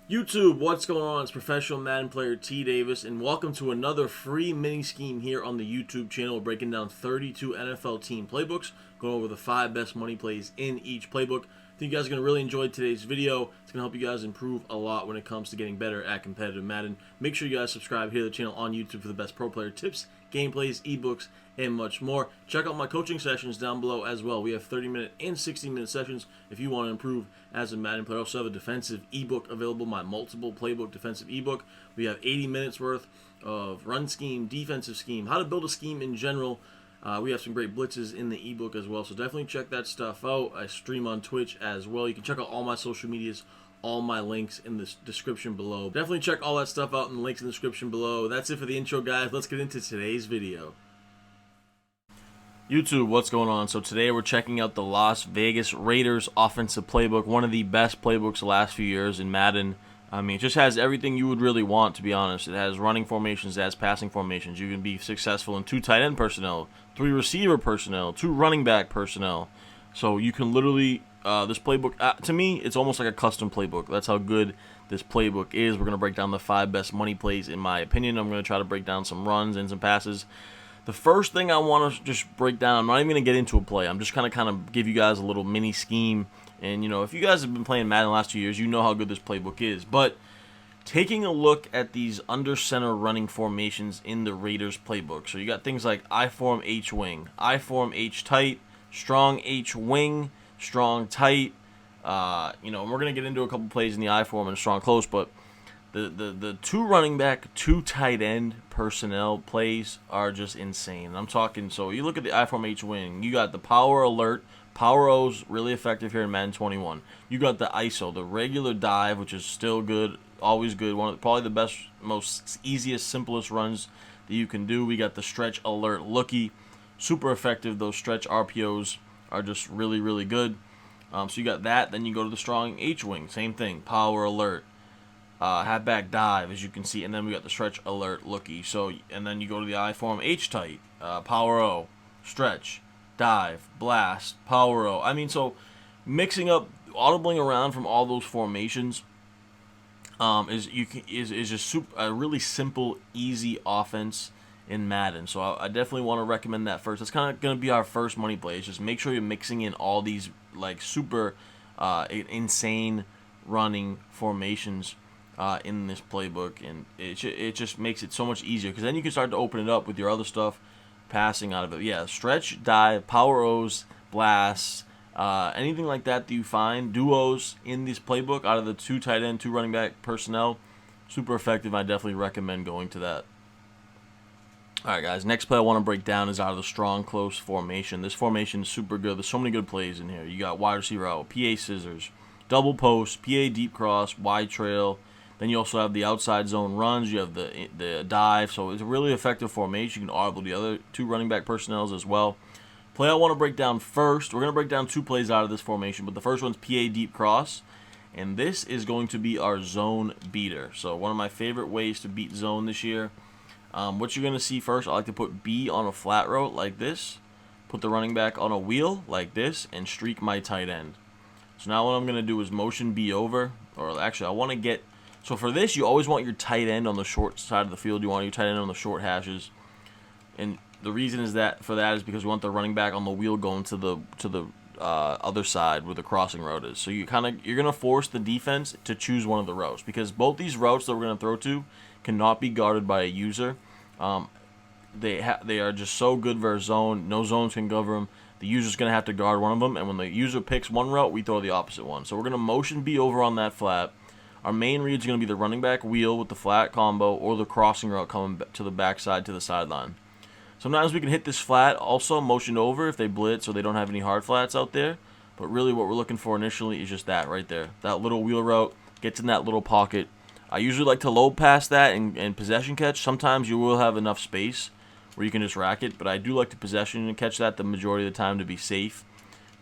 YouTube, what's going on? It's professional Madden player T Davis, and welcome to another free mini scheme here on the YouTube channel. We're breaking down 32 NFL team playbooks, going over the 5 best money plays in each playbook. I think you guys are going to really enjoy today's video. It's going to help you guys improve a lot when it comes to getting better at competitive Madden. Make sure you guys subscribe here to the channel on YouTube for the best pro player tips, gameplays, ebooks, and much more. Check out my coaching sessions down below as well. We have 30-minute and 60-minute sessions if you want to improve as a Madden player. I also have a defensive ebook available, my multiple playbook defensive ebook. We have 80 minutes worth of run scheme, defensive scheme, how to build a scheme in general. We have some great blitzes in the ebook as well, so definitely check that stuff out. I stream on Twitch as well. You can check out all my social medias, all my links in the description below. Definitely check all that stuff out in the links in the description below. That's it for the intro, guys. Let's get into today's video. YouTube, what's going on? So today we're checking out the Las Vegas Raiders offensive playbook, one of the best playbooks the last few years in Madden. I mean, it just has everything you would really want, to be honest. It has running formations, it has passing formations. You can be successful in 2 tight end personnel, 3 receiver personnel, 2 running back personnel. So you can literally, this playbook, to me, it's almost like a custom playbook. That's how good this playbook is. We're going to break down the 5 best money plays, in my opinion. I'm going to try to break down some runs and some passes. The first thing I want to just break down, I'm not even going to get into a play. I'm just kind of give you guys a little mini scheme. And, you know, if you guys have been playing Madden the last 2 years, you know how good this playbook is. But taking a look at these under center running formations in the Raiders playbook. So you got things like I form H wing, I form H tight, strong H wing, strong tight. You know, and we're going to get into a couple plays in the I form and strong close, but the 2 running back, 2 tight end personnel plays are just insane. I'm talking, so you look at the I form H wing, you got the power alert. Power O's really effective here in Madden 21. You got the ISO, the regular dive, which is still good, always good. One of probably the best, most easiest, simplest runs that you can do. We got the stretch alert lookie, super effective. Those stretch RPOs are just really, really good. So you got that. Then you go to the strong H wing, same thing, power alert. Halfback dive, as you can see, and then we got the stretch alert lookie. So, and then you go to the I form H tight, power O, stretch, dive, blast, power O. I mean, so mixing up, audibling around from all those formations is just a really simple, easy offense in Madden. So I definitely want to recommend that first. That's kind of going to be our first money play. It's just make sure you're mixing in all these like super insane running formations in this playbook, and it just makes it so much easier, because then you can start to open it up with your other stuff, passing out of it. Yeah, stretch, dive, power O's, blasts, anything like that you find, duos in this playbook out of the 2 tight end, 2 running back personnel, super effective. I definitely recommend going to that. Alright guys, next play I want to break down is out of the strong close formation. This formation is super good. There's so many good plays in here. You got wide receiver out, PA scissors, double post, PA deep cross, wide trail. Then you also have the outside zone runs. You have the dive. So it's a really effective formation. You can audible the other 2 running back personnels as well. Play I want to break down first. We're going to break down 2 plays out of this formation, but the first one's PA deep cross. And this is going to be our zone beater. So one of my favorite ways to beat zone this year. What you're going to see first, I like to put B on a flat route like this. Put the running back on a wheel like this, and streak my tight end. So now what I'm going to do is motion B over. Or actually, I want to get... So for this, you always want your tight end on the short side of the field. You want your tight end on the short hashes, and the reason is that is because we want the running back on the wheel going to the other side where the crossing route is. So you're gonna force the defense to choose one of the routes, because both these routes that we're gonna throw to cannot be guarded by a user. They are just so good versus zone. No zones can cover them. The user's gonna have to guard one of them, and when the user picks one route, we throw the opposite one. So we're gonna motion B over on that flat. Our main read is going to be the running back wheel with the flat combo, or the crossing route coming to the backside to the sideline. Sometimes we can hit this flat also motion over if they blitz or they don't have any hard flats out there. But really what we're looking for initially is just that right there. That little wheel route gets in that little pocket. I usually like to load past that and possession catch. Sometimes you will have enough space where you can just rack it, but I do like to possession and catch that the majority of the time to be safe,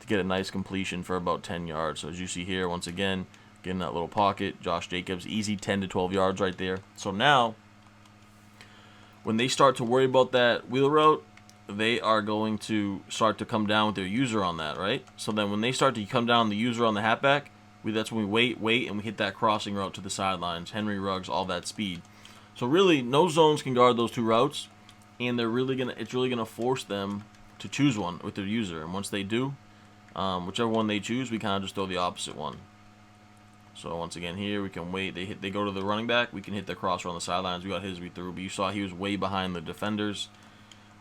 to get a nice completion for about 10 yards. So as you see here, once again, get in that little pocket. Josh Jacobs, easy 10 to 12 yards right there. So now, when they start to worry about that wheel route, they are going to start to come down with their user on that, right? So then when they start to come down the user on the halfback, That's when we wait, and we hit that crossing route to the sidelines. Henry Ruggs, all that speed. So really, no zones can guard those two routes, and it's really gonna force them to choose one with their user. And once they do, whichever one they choose, we kind of just throw the opposite one. So once again here, we can wait. They go to the running back. We can hit the crosser on the sidelines. We got his read through, but you saw he was way behind the defenders.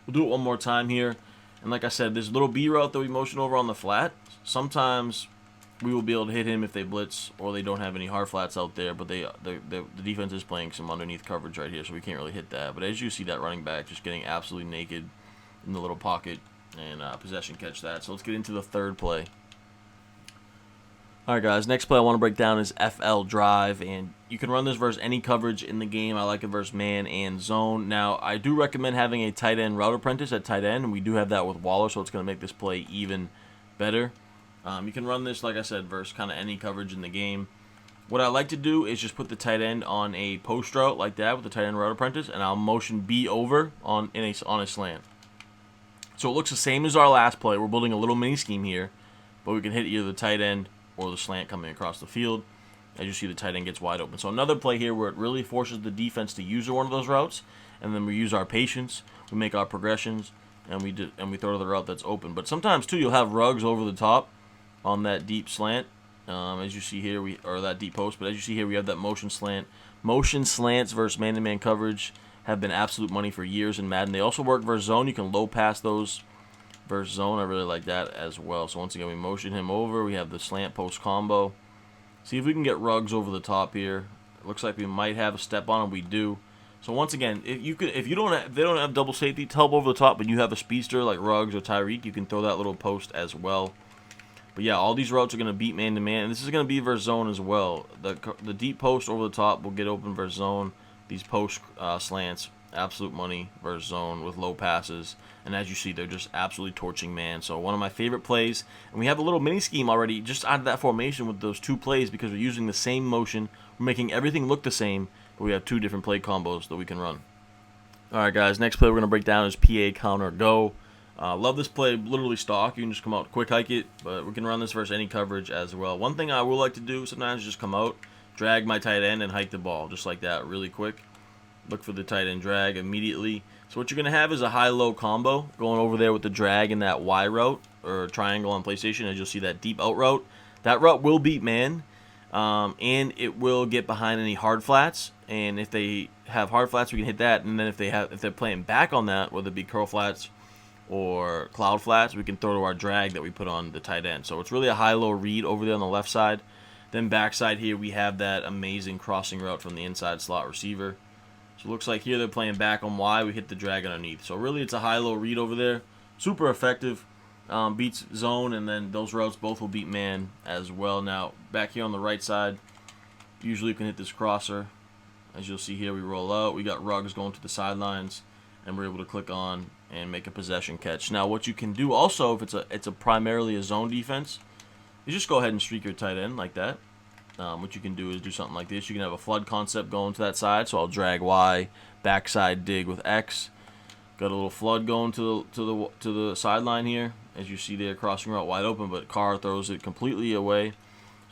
We'll do it one more time here. And like I said, this little B route that we motion over on the flat, sometimes we will be able to hit him if they blitz or they don't have any hard flats out there. But the defense is playing some underneath coverage right here, so we can't really hit that. But as you see, that running back just getting absolutely naked in the little pocket and possession catch that. So let's get into the third play. Alright guys, next play I want to break down is FL Drive, and you can run this versus any coverage in the game. I like it versus man and zone. Now, I do recommend having a tight end route apprentice at tight end, and we do have that with Waller, so it's going to make this play even better. You can run this, like I said, versus kind of any coverage in the game. What I like to do is just put the tight end on a post route like that with the tight end route apprentice, and I'll motion B over on a slant. So it looks the same as our last play. We're building a little mini scheme here, but we can hit either the tight end or the slant coming across the field. As you see, the tight end gets wide open. So another play here where it really forces the defense to use one of those routes, and then we use our patience, we make our progressions, and we throw to the route that's open. But sometimes too, you'll have Ruggs over the top on that deep slant. As you see here, or that deep post. But as you see here, we have that motion slant. Motion slants versus man-to-man coverage have been absolute money for years in Madden. They also work versus zone. You can low pass those versus zone. I really like that as well. So once again, we motion him over. We have the slant post combo. See if we can get Ruggs over the top here. It looks like we might have a step on him. We do. So once again, if they don't have double safety to help over the top, but you have a speedster like Ruggs or Tyreek, you can throw that little post as well. But yeah, all these routes are going to beat man to man, and this is going to be versus zone as well. The deep post over the top will get open versus zone. These post slants, absolute money versus zone with low passes. And as you see, they're just absolutely torching man. So one of my favorite plays. And we have a little mini scheme already just out of that formation with those two plays because we're using the same motion. We're making everything look the same, but we have two different play combos that we can run. Alright guys, next play we're going to break down is PA Counter Go. Love this play, literally stock. You can just come out, quick hike it, but we can run this versus any coverage as well. One thing I will like to do sometimes is just come out, drag my tight end, and hike the ball just like that really quick. Look for the tight end drag immediately. So what you're going to have is a high-low combo going over there with the drag and that Y route or triangle on PlayStation. As you'll see that deep out route. That route will beat man, and it will get behind any hard flats. And if they have hard flats, we can hit that. And then if they're playing back on that, whether it be curl flats or cloud flats, we can throw to our drag that we put on the tight end. So it's really a high-low read over there on the left side. Then backside here, we have that amazing crossing route from the inside slot receiver. So it looks like here they're playing back on Y. We hit the drag underneath. So really it's a high-low read over there. Super effective. Beats zone, and then those routes both will beat man as well. Now, back here on the right side, usually you can hit this crosser. As you'll see here, we roll out. We got Ruggs going to the sidelines, and we're able to click on and make a possession catch. Now, what you can do also, if it's a primarily a zone defense, is just go ahead and streak your tight end like that. What you can do is do something like this. You can have a flood concept going to that side, so I'll drag Y, backside dig with X. Got a little flood going to the sideline here. As you see there, crossing route wide open, but Carr throws it completely away.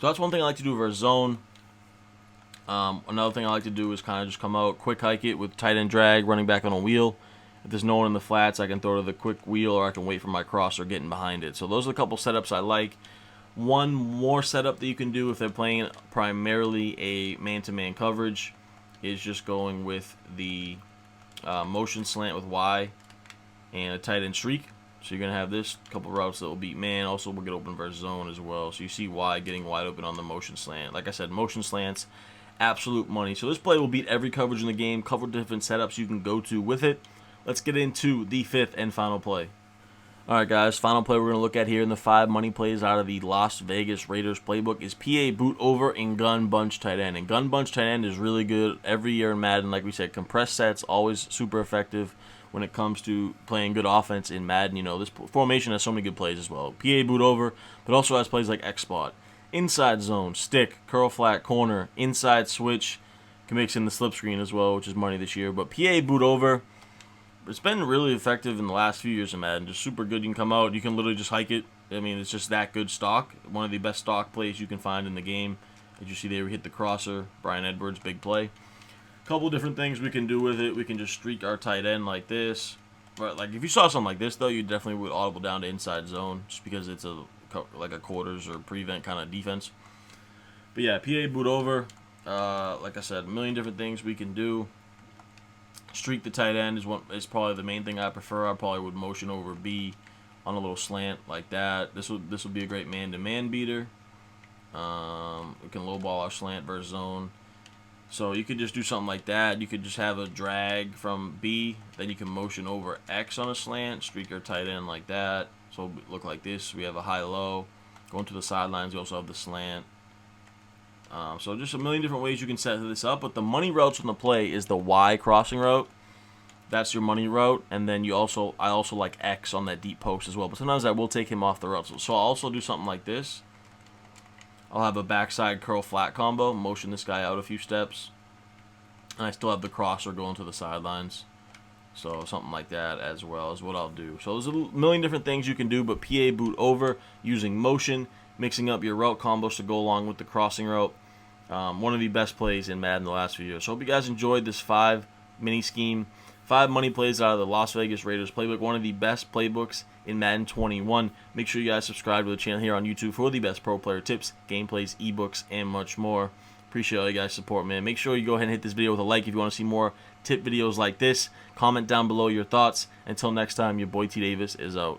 So that's one thing I like to do versus zone. Another thing I like to do is kind of just come out, quick hike it with tight end drag, running back on a wheel. If there's no one in the flats, I can throw to the quick wheel, or I can wait for my crosser getting behind it. So those are a couple setups I like. One more setup that you can do if they're playing primarily a man-to-man coverage is just going with the motion slant with Y and a tight end streak. So you're going to have this couple routes that will beat man. Also, we'll get open versus zone as well. So you see Y getting wide open on the motion slant. Like I said, motion slants, absolute money. So this play will beat every coverage in the game. Couple different setups you can go to with it. Let's get into the fifth and final play. Alright guys, final play we're going to look at here in the 5 money plays out of the Las Vegas Raiders playbook is PA boot over and gun bunch tight end. And gun bunch tight end is really good every year in Madden. Like we said, compressed sets, always super effective when it comes to playing good offense in Madden. You know, this formation has so many good plays as well. PA boot over, but also has plays like X spot, inside zone, stick, curl flat, corner, inside switch. Can mix in the slip screen as well, which is money this year. But PA boot over, it's been really effective in the last few years in Madden. Just super good. You can come out, you can literally just hike it, I mean, it's just that good stock. One of the best stock plays you can find in the game. As you see there, we hit the crosser. Brian Edwards, big play. Couple different things we can do with it. We can just streak our tight end like this. But like if you saw something like this though, you definitely would audible down to inside zone just because it's like a quarters or prevent kind of defense. But yeah, PA boot over. Like I said, a million different things we can do. Streak the tight end is probably the main thing I prefer. I probably would motion over B on a little slant like that. This would be a great man-to-man beater. We can lowball our slant versus zone. So you could just do something like that. You could just have a drag from B, then you can motion over X on a slant, streak our tight end like that. So it'll look like this. We have a high-low. Going to the sidelines, we also have the slant. So just a million different ways you can set this up. But the money routes on the play is the Y crossing route. That's your money route. And then I also like X on that deep post as well. But sometimes I will take him off the route. So I'll also do something like this. I'll have a backside curl flat combo, motion this guy out a few steps, and I still have the crosser going to the sidelines. So something like that as well is what I'll do. So there's a million different things you can do, but PA boot over using motion, mixing up your route combos to go along with the crossing route. One of the best plays in Madden the last few years. So hope you guys enjoyed this 5 mini scheme. 5 money plays out of the Las Vegas Raiders playbook. One of the best playbooks in Madden 21. Make sure you guys subscribe to the channel here on YouTube for the best pro player tips, gameplays, ebooks, and much more. Appreciate all you guys' support, man. Make sure you go ahead and hit this video with a like if you want to see more tip videos like this. Comment down below your thoughts. Until next time, your boy T Davis is out.